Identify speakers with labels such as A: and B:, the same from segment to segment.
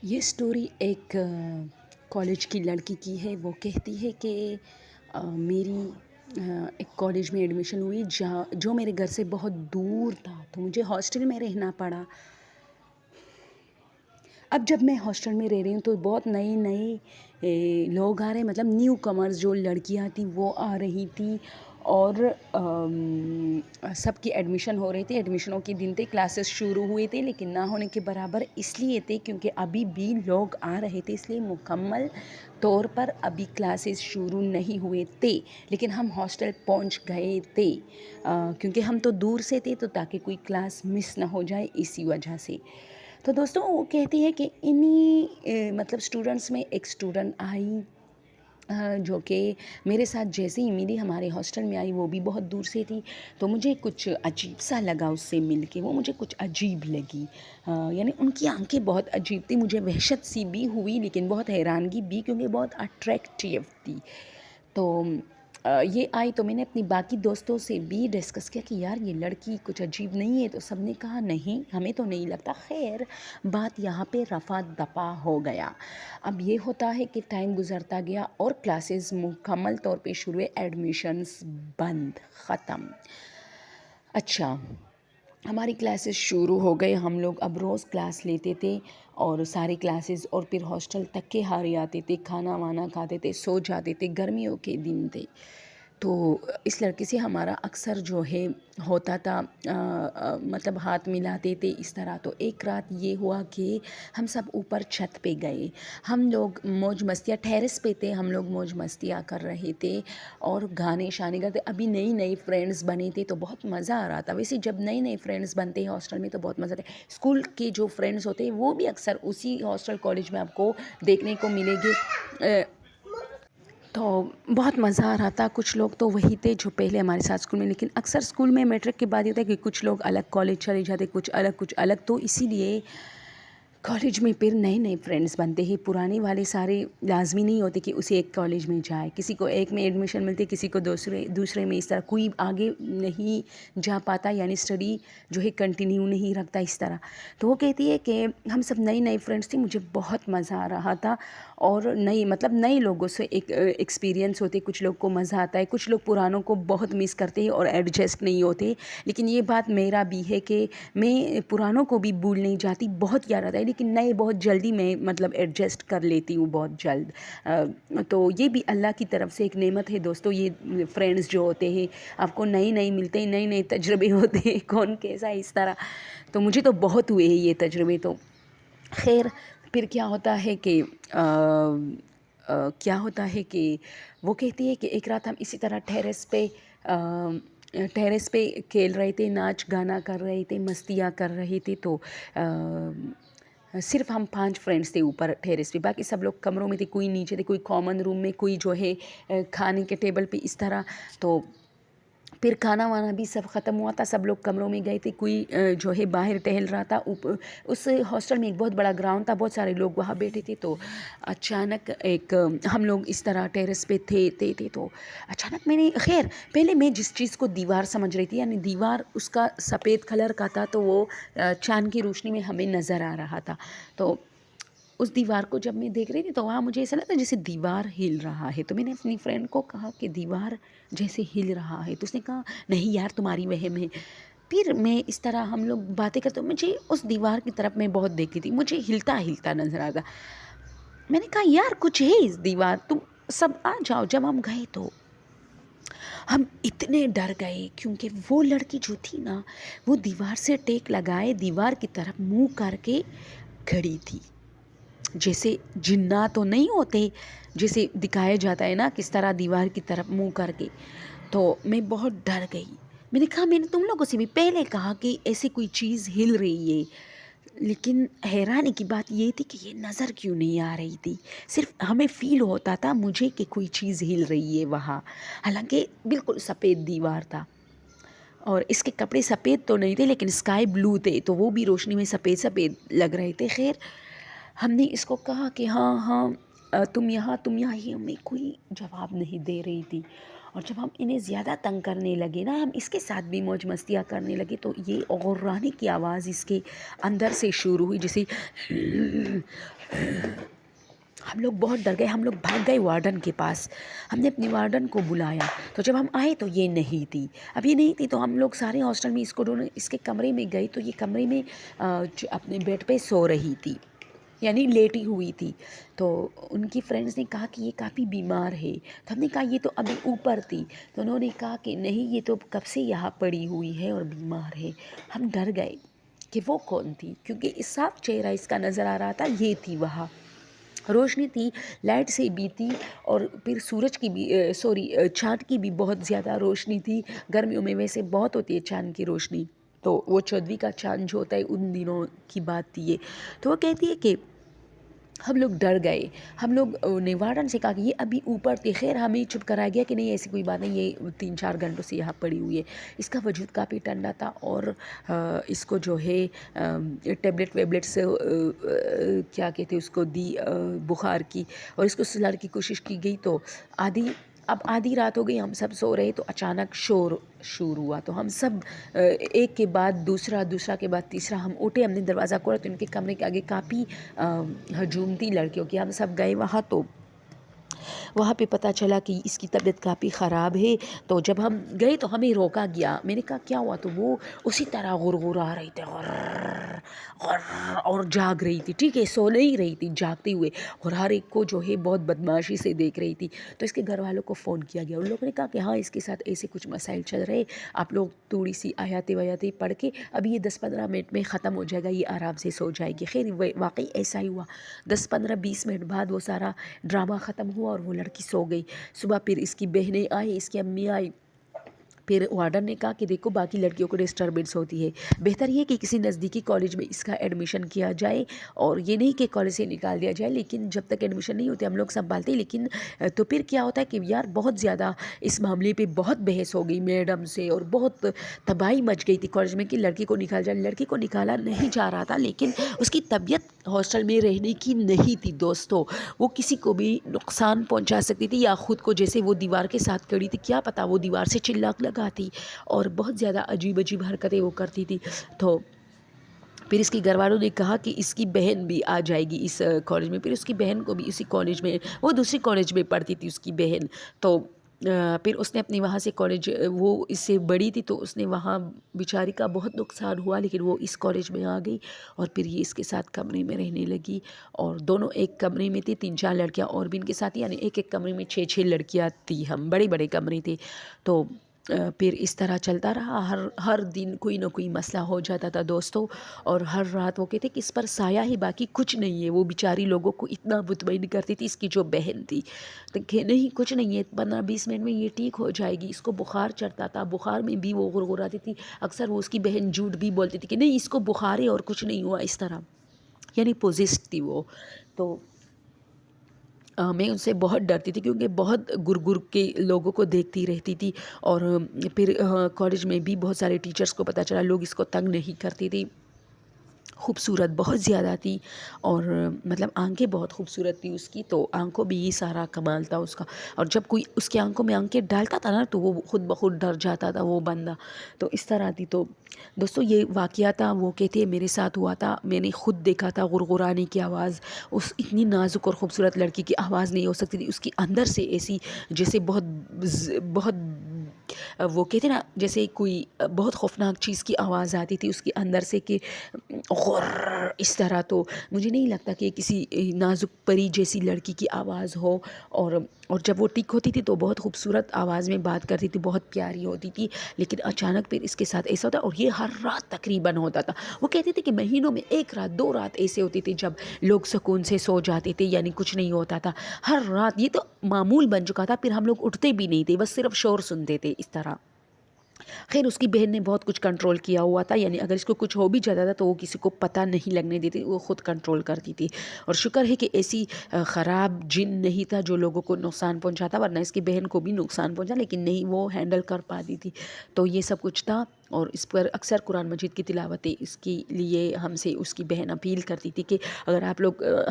A: یہ سٹوری ایک کالج کی لڑکی کی ہے۔ وہ کہتی ہے کہ میری ایک کالج میں ایڈمیشن ہوئی جو میرے گھر سے بہت دور تھا، تو مجھے ہاسٹل میں رہنا پڑا۔ اب جب میں ہاسٹل میں رہ رہی ہوں تو بہت نئے لوگ آ رہے، مطلب نیو کمرز جو لڑکیاں تھیں وہ آ رہی تھیں، اور سب کی ایڈمیشن ہو رہے تھے۔ ایڈمیشنوں کے دن تھے، کلاسز شروع ہوئے تھے، لیکن نہ ہونے کے برابر اس لیے تھے کیونکہ ابھی بھی لوگ آ رہے تھے، اس لیے مکمل طور پر ابھی کلاسز شروع نہیں ہوئے تھے، لیکن ہم ہاسٹل پہنچ گئے تھے کیونکہ ہم تو دور سے تھے، تو تاکہ کوئی کلاس مس نہ ہو جائے اسی وجہ سے۔ تو دوستوں، وہ کہتی ہے کہ مطلب اسٹوڈنٹس میں ایک اسٹوڈنٹ آئی جو کہ میرے ساتھ جیسے ہی ملی، ہمارے ہاسٹل میں آئی، وہ بھی بہت دور سے تھی، تو مجھے کچھ عجیب سا لگا اس سے مل کے، وہ مجھے کچھ عجیب لگی، یعنی ان کی آنکھیں بہت عجیب تھی، مجھے وحشت سی بھی ہوئی لیکن بہت حیرانگی بھی، کیونکہ بہت اٹریکٹیو تھی۔ تو یہ آئی تو میں نے اپنی باقی دوستوں سے بھی ڈسکس کیا کہ یار یہ لڑکی کچھ عجیب نہیں ہے، تو سب نے کہا نہیں، ہمیں تو نہیں لگتا۔ خیر، بات یہاں پہ رفع دفع ہو گیا۔ اب یہ ہوتا ہے کہ ٹائم گزرتا گیا اور کلاسز مکمل طور پہ شروع ہوئے، ایڈمیشنز بند، ختم۔ اچھا، ہماری کلاسز شروع ہو گئے، ہم لوگ اب روز کلاس لیتے تھے اور سارے کلاسز، اور پھر ہاسٹل تک کے ہارے آتے تھے، کھانا وانا کھاتے تھے، سو جاتے تھے، گرمیوں کے دن تھے۔ تو اس لڑکی سے ہمارا اکثر جو ہے ہوتا تھا، مطلب ہاتھ ملاتے تھے اس طرح۔ تو ایک رات یہ ہوا کہ ہم سب اوپر چھت پہ گئے، ہم لوگ موج مستیاں، ٹیرس پہ تھے، ہم لوگ موج مستیاں کر رہے تھے اور گانے شانے گاتے، ابھی نئی فرینڈز بنے تھے تو بہت مزہ آ رہا تھا۔ ویسے جب نئے فرینڈز بنتے ہیں ہاسٹل میں تو بہت مزہ آتا ہے۔ اسکول کے جو فرینڈز ہوتے ہیں وہ بھی اکثر اسی ہاسٹل کالج میں آپ کو دیکھنے کو ملے گے، تو بہت مزہ آ رہا تھا۔ کچھ لوگ تو وہی تھے جو پہلے ہمارے ساتھ اسکول میں، لیکن اکثر اسکول میں میٹرک کے بعد یہ ہوتا ہے کہ کچھ لوگ الگ کالج چلے جاتے، کچھ الگ، تو اسی لیے کالج میں پھر نئے فرینڈز بنتے ہیں۔ پرانے والے سارے لازمی نہیں ہوتے کہ اسے ایک کالج میں جائے، کسی کو ایک میں ایڈمیشن ملتی، کسی کو دوسرے میں، اس طرح کوئی آگے نہیں جا پاتا، یعنی اسٹڈی جو ہے کنٹینیو نہیں رکھتا اس طرح۔ تو وہ کہتی ہے کہ ہم سب نئے فرینڈز تھے، مجھے بہت مزہ آ رہا تھا، اور نئے لوگوں سے ایک ایکسپیرینس ہوتے، کچھ لوگ کو مزہ آتا ہے، کچھ لوگ پرانوں کو بہت مس کرتے ہیں اور ایڈجسٹ نہیں ہوتے۔ لیکن یہ بات میرا بھی ہے کہ میں پرانوں کو بھی بھول نہیں جاتی، بہت یاد آتا ہے، لیکن نئے بہت جلدی میں مطلب ایڈجسٹ کر لیتی ہوں، بہت جلد۔ تو یہ بھی اللہ کی طرف سے ایک نعمت ہے دوستو، یہ فرینڈز جو ہوتے ہیں آپ کو نئے ملتے ہیں، نئے تجربے ہوتے ہیں، کون کیسا اس طرح۔ تو مجھے تو بہت ہوئے ہیں یہ تجربے۔ تو خیر، پھر کیا ہوتا ہے کہ وہ کہتی ہے کہ ایک رات ہم اسی طرح ٹیرس پہ کھیل رہے تھے، ناچ گانا کر رہے تھے، مستیاں کر رہے تھے، تو صرف ہم 5 فرینڈس تھے اوپر ٹیرس پہ، باقی سب لوگ کمروں میں تھے، کوئی نیچے تھے، کوئی کامن روم میں، کوئی جو ہے کھانے کے ٹیبل پہ، اس طرح۔ تو پھر کھانا وانا بھی سب ختم ہوا تھا، سب لوگ کمروں میں گئے تھے، کوئی جو ہے باہر ٹہل رہا تھا۔ اس ہاسٹل میں ایک بہت بڑا گراؤنڈ تھا، بہت سارے لوگ وہاں بیٹھے تھے، تو اچانک ہم لوگ اس طرح ٹیرس پہ تھے تو اچانک خیر پہلے میں جس چیز کو دیوار سمجھ رہی تھی، یعنی دیوار اس کا سفید کلر کا تھا، تو وہ چاند کی روشنی میں ہمیں نظر آ رہا تھا۔ تو اس دیوار کو جب میں دیکھ رہی تھی تو وہاں مجھے ایسا لگتا جیسے دیوار ہل رہا ہے، تو میں نے اپنی فرینڈ کو کہا کہ دیوار جیسے ہل رہا ہے، تو اس نے کہا نہیں یار تمہاری وہم ہے۔ پھر میں اس طرح ہم لوگ باتیں کرتے، مجھے اس دیوار کی طرف میں بہت دیکھتی تھی، مجھے ہلتا نظر آتا۔ میں نے کہا یار کچھ ہے اس دیوار، تم سب آ جاؤ۔ جب ہم گئے تو ہم اتنے ڈر گئے، کیونکہ وہ لڑکی جو تھی نا، وہ دیوار سے ٹیک لگائے دیوار کی طرف منہ کر کے کھڑی تھی، جیسے جنات تو نہیں ہوتے جیسے دکھایا جاتا ہے نا، کس طرح دیوار کی طرف منہ کر کے۔ تو میں بہت ڈر گئی، میں نے کہا میں نے تم لوگوں سے بھی پہلے کہا کہ ایسی کوئی چیز ہل رہی ہے، لیکن حیرانی کی بات یہ تھی کہ یہ نظر کیوں نہیں آ رہی تھی، صرف ہمیں فیل ہوتا تھا مجھے کہ کوئی چیز ہل رہی ہے وہاں، حالانکہ بالکل سفید دیوار تھا، اور اس کے کپڑے سفید تو نہیں تھے لیکن اسکائی بلو تھے، تو وہ بھی روشنی میں سفید لگ رہے تھے۔ خیر، ہم نے اس کو کہا کہ ہاں تم یہاں، یہ ہمیں کوئی جواب نہیں دے رہی تھی، اور جب ہم انہیں زیادہ تنگ کرنے لگے نا، ہم اس کے ساتھ بھی موج مستیاں کرنے لگے، تو یہ غرانے کی آواز اس کے اندر سے شروع ہوئی، جیسے ہم لوگ بہت ڈر گئے، ہم لوگ بھاگ گئے وارڈن کے پاس، ہم نے اپنی وارڈن کو بلایا، تو جب ہم آئے تو یہ نہیں تھی، اب یہ نہیں تھی، تو ہم لوگ سارے ہاسٹل میں اس کے کمرے میں گئے، تو یہ کمرے میں اپنے بیڈ پہ سو رہی تھی، یعنی لیٹی ہوئی تھی، تو ان کی فرینڈس نے کہا کہ یہ کافی بیمار ہے، تو ہم نے کہا یہ تو ابھی اوپر تھی، تو انہوں نے کہا کہ نہیں، یہ تو کب سے یہاں پڑی ہوئی ہے اور بیمار ہے۔ ہم ڈر گئے کہ وہ کون تھی، کیونکہ صاف چہرہ اس کا نظر آ رہا تھا، یہ تھی وہاں، روشنی تھی، لائٹ سے بھی تھی، اور پھر سورج کی بھی چاند کی بھی بہت زیادہ روشنی تھی، گرمیوں میں ویسے بہت ہوتی ہے چاند کی روشنی، تو وہ 14ویں کا چاند جو ہوتا ہے ان دنوں کی بات تھی یہ، تو وہ کہتی ہے کہ ہم لوگ ڈر گئے، ہم لوگ نے وارڈن سے کہا کہ یہ ابھی اوپر تھی، خیر ہمیں چپ کرایا گیا کہ نہیں ایسی کوئی بات نہیں، یہ 3-4 گھنٹوں سے یہاں پڑی ہوئی ہے، اس کا وجود کافی ٹھنڈا تھا، اور اس کو جو ہے ٹیبلٹ ویبلٹ سے کیا کہتے اس کو دی بخار کی، اور اس کو سلانے کی کوشش کی گئی، تو آدھی رات ہو گئی، ہم سب سو رہے، تو اچانک شور شروع ہوا، تو ہم سب ایک کے بعد دوسرا کے بعد تیسرا، ہم اٹھے، ہم نے دروازہ کھولا، تو ان کے کمرے کے آگے کافی ہجوم تھی لڑکیوں کی، ہم سب گئے وہاں، تو وہاں پہ پتہ چلا کہ اس کی طبیعت کافی خراب ہے، تو جب ہم گئے تو ہمیں روکا گیا، میں نے کہا کیا ہوا، تو وہ اسی طرح غرغرا رہی تھی، اور جاگ رہی تھی، ٹھیک ہے، سو نہیں رہی تھی، جاگتے ہوئے، اور ہر ایک کو جو ہے بہت بدمعاشی سے دیکھ رہی تھی، تو اس کے گھر والوں کو فون کیا گیا، ان لوگوں نے کہا کہ ہاں اس کے ساتھ ایسے کچھ مسائل چل رہے، آپ لوگ تھوڑی سی آیاتیں ویاتیں پڑھ کے ابھی یہ 10-15 منٹ میں ختم ہو جائے گا، یہ آرام سے سو جائے گی، خیر واقعی ایسا ہی ہوا، 10-15-20 منٹ بعد وہ سارا ڈرامہ ختم ہوا اور وہ لڑکی سو گئی، صبح پھر اس کی بہنیں آئی، اس کی امی آئی، پھر وارڈن نے کہا کہ دیکھو باقی لڑکیوں کو ڈسٹربنس ہوتی ہے، بہتر یہ کہ کسی نزدیکی کالج میں اس کا ایڈمیشن کیا جائے، اور یہ نہیں کہ کالج سے نکال دیا جائے، لیکن جب تک ایڈمیشن نہیں ہوتی ہم لوگ سنبھالتے، لیکن تو پھر کیا ہوتا ہے کہ یار بہت زیادہ اس معاملے پہ بہت بحث ہو گئی میڈم سے، اور بہت تباہی مچ گئی تھی کالج میں کہ لڑکی کو نکال جائے، لڑکی کو نکالا نہیں جا رہا تھا، لیکن اس کی طبیعت ہاسٹل میں رہنے کی نہیں تھی دوستو، وہ کسی کو بھی نقصان پہنچا سکتی تھی، یا خود کو، جیسے وہ دیوار کے ساتھ کھڑی تھی، کیا پتا وہ دیوار سے چلا لگاتی، اور بہت زیادہ عجیب حرکتیں وہ کرتی تھی، تو پھر اس کے گھر والوں نے کہا کہ اس کی بہن بھی آ جائے گی اس کالج میں، پھر اس کی بہن کو بھی اسی کالج میں، وہ دوسری کالج میں پڑھتی تھی اس کی بہن، تو پھر اس نے اپنی وہاں سے کالج، وہ اس سے بڑی تھی، تو اس نے وہاں بیچاری کا بہت نقصان ہوا، لیکن وہ اس کالج میں آ گئی، اور پھر یہ اس کے ساتھ کمرے میں رہنے لگی، اور دونوں ایک کمرے میں تھی، 3-4 لڑکیاں اور بھی ان کے ساتھ، یعنی ایک کمرے میں 6 لڑکیاں تھی، ہم بڑے کمرے تھے، تو پھر اس طرح چلتا رہا، ہر دن کوئی نہ کوئی مسئلہ ہو جاتا تھا دوستوں، اور ہر رات وہ کہتے کہ اس پر سایہ ہی باقی کچھ نہیں ہے، وہ بیچاری لوگوں کو اتنا مطمئن کرتی تھی، اس کی جو بہن تھی کہ نہیں کچھ نہیں ہے، 15-20 منٹ میں یہ ٹھیک ہو جائے گی، اس کو بخار چڑھتا تھا، بخار میں بھی وہ غرغراتی تھی، اکثر وہ اس کی بہن جھوٹ بھی بولتی تھی کہ نہیں اس کو بخار ہے اور کچھ نہیں ہوا، اس طرح، یعنی پوزیسڈ تھی وہ، تو میں ان سے بہت ڈرتی تھی، کیونکہ بہت گر کے لوگوں کو دیکھتی رہتی تھی، اور پھر کالج میں بھی بہت سارے ٹیچرز کو پتہ چلا، لوگ اس کو تنگ نہیں کرتی تھی، خوبصورت بہت زیادہ تھی، اور مطلب آنکھیں بہت خوبصورت تھی اس کی، تو آنکھوں بھی یہ سارا کمال تھا اس کا، اور جب کوئی اس کی آنکھوں میں آنکھیں ڈالتا تھا نا تو وہ خود بخود ڈر جاتا تھا وہ بندہ، تو اس طرح تھی، تو دوستو یہ واقعہ تھا، وہ کہتے ہیں میرے ساتھ ہوا تھا، میں نے خود دیکھا تھا، غرغرانے کی آواز، اس اتنی نازک اور خوبصورت لڑکی کی آواز نہیں ہو سکتی تھی، اس کی اندر سے ایسی جیسے بہت وہ کہتے نا جیسے کوئی بہت خوفناک چیز کی آواز آتی تھی اس کے اندر سے، کہ غر اس طرح، تو مجھے نہیں لگتا کہ کسی نازک پری جیسی لڑکی کی آواز ہو، اور جب وہ ٹک ہوتی تھی تو بہت خوبصورت آواز میں بات کرتی تھی، بہت پیاری ہوتی تھی، لیکن اچانک پھر اس کے ساتھ ایسا ہوتا، اور یہ ہر رات تقریباً ہوتا تھا، وہ کہتے تھے کہ مہینوں میں 1 رات 2 رات ایسے ہوتی تھی جب لوگ سکون سے سو جاتے تھے، یعنی کچھ نہیں ہوتا تھا، ہر رات یہ تو معمول بن چکا تھا، پھر ہم لوگ اٹھتے بھی نہیں تھے، بس صرف شور سنتے تھے اس طرح، خیر اس کی بہن نے بہت کچھ کنٹرول کیا ہوا تھا، یعنی اگر اس کو کچھ ہو بھی جاتا تھا تو وہ کسی کو پتہ نہیں لگنے دیتی، وہ خود کنٹرول کرتی تھی، اور شکر ہے کہ ایسی خراب جن نہیں تھا جو لوگوں کو نقصان پہنچاتا، ورنہ اس کی بہن کو بھی نقصان پہنچا، لیکن نہیں وہ ہینڈل کر پاتی تھی، تو یہ سب کچھ تھا، اور اس پر اکثر قرآن مجید کی تلاوتیں اس کے لیے ہم سے اس کی بہن اپیل کرتی تھی کہ اگر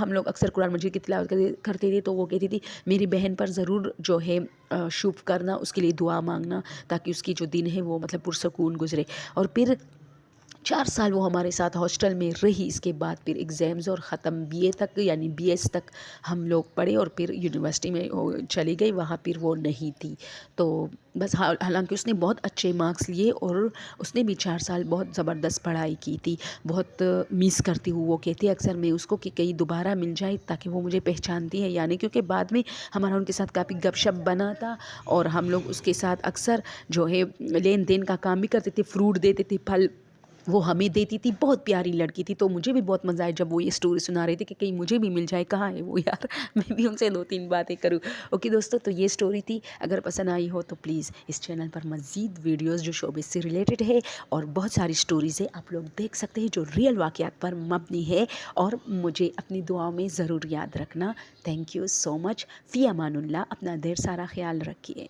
A: ہم لوگ اکثر قرآن مجید کی تلاوت کرتے تھے تو وہ کہتی تھی میری بہن پر ضرور جو ہے شوف کرنا، اس کے لیے دعا مانگنا تاکہ اس کی جو دن ہے وہ مطلب پرسکون گزرے۔ اور پھر 4 سال وہ ہمارے ساتھ ہاسٹل میں رہی۔ اس کے بعد پھر ایگزامز اور ختم بی اے تک یعنی بی ایس تک ہم لوگ پڑھے اور پھر یونیورسٹی میں چلی گئی، وہاں پھر وہ نہیں تھی۔ تو بس حالانکہ اس نے بہت اچھے مارکس لیے اور اس نے بھی 4 سال بہت زبردست پڑھائی کی تھی۔ بہت مس کرتی ہوں، وہ کہتی ہے اکثر میں اس کو کہ کہیں دوبارہ مل جائے تاکہ وہ مجھے پہچانتی ہے یعنی، کیونکہ بعد میں ہمارا ان کے ساتھ کافی گپ شپ بنا تھا اور ہم لوگ اس کے ساتھ اکثر جو ہے لین دین کا کام بھی کرتے تھے، فروٹ دیتے تھے، پھل وہ ہمیں دیتی تھی۔ بہت پیاری لڑکی تھی، تو مجھے بھی بہت مزہ آیا جب وہ یہ سٹوری سنا رہی تھی کہ کہیں مجھے بھی مل جائے، کہاں ہے وہ یار، میں بھی ان سے 2-3 باتیں کروں۔ اوکے دوستو، تو یہ سٹوری تھی، اگر پسند آئی ہو تو پلیز اس چینل پر مزید ویڈیوز جو شوبز سے ریلیٹڈ ہے اور بہت ساری سٹوریز ہے آپ لوگ دیکھ سکتے ہیں جو ریئل واقعات پر مبنی ہے، اور مجھے اپنی دعاؤں میں ضرور یاد رکھنا۔ تھینک یو سو مچ، فی امان اللہ، اپنا ڈھیر سارا خیال رکھیے۔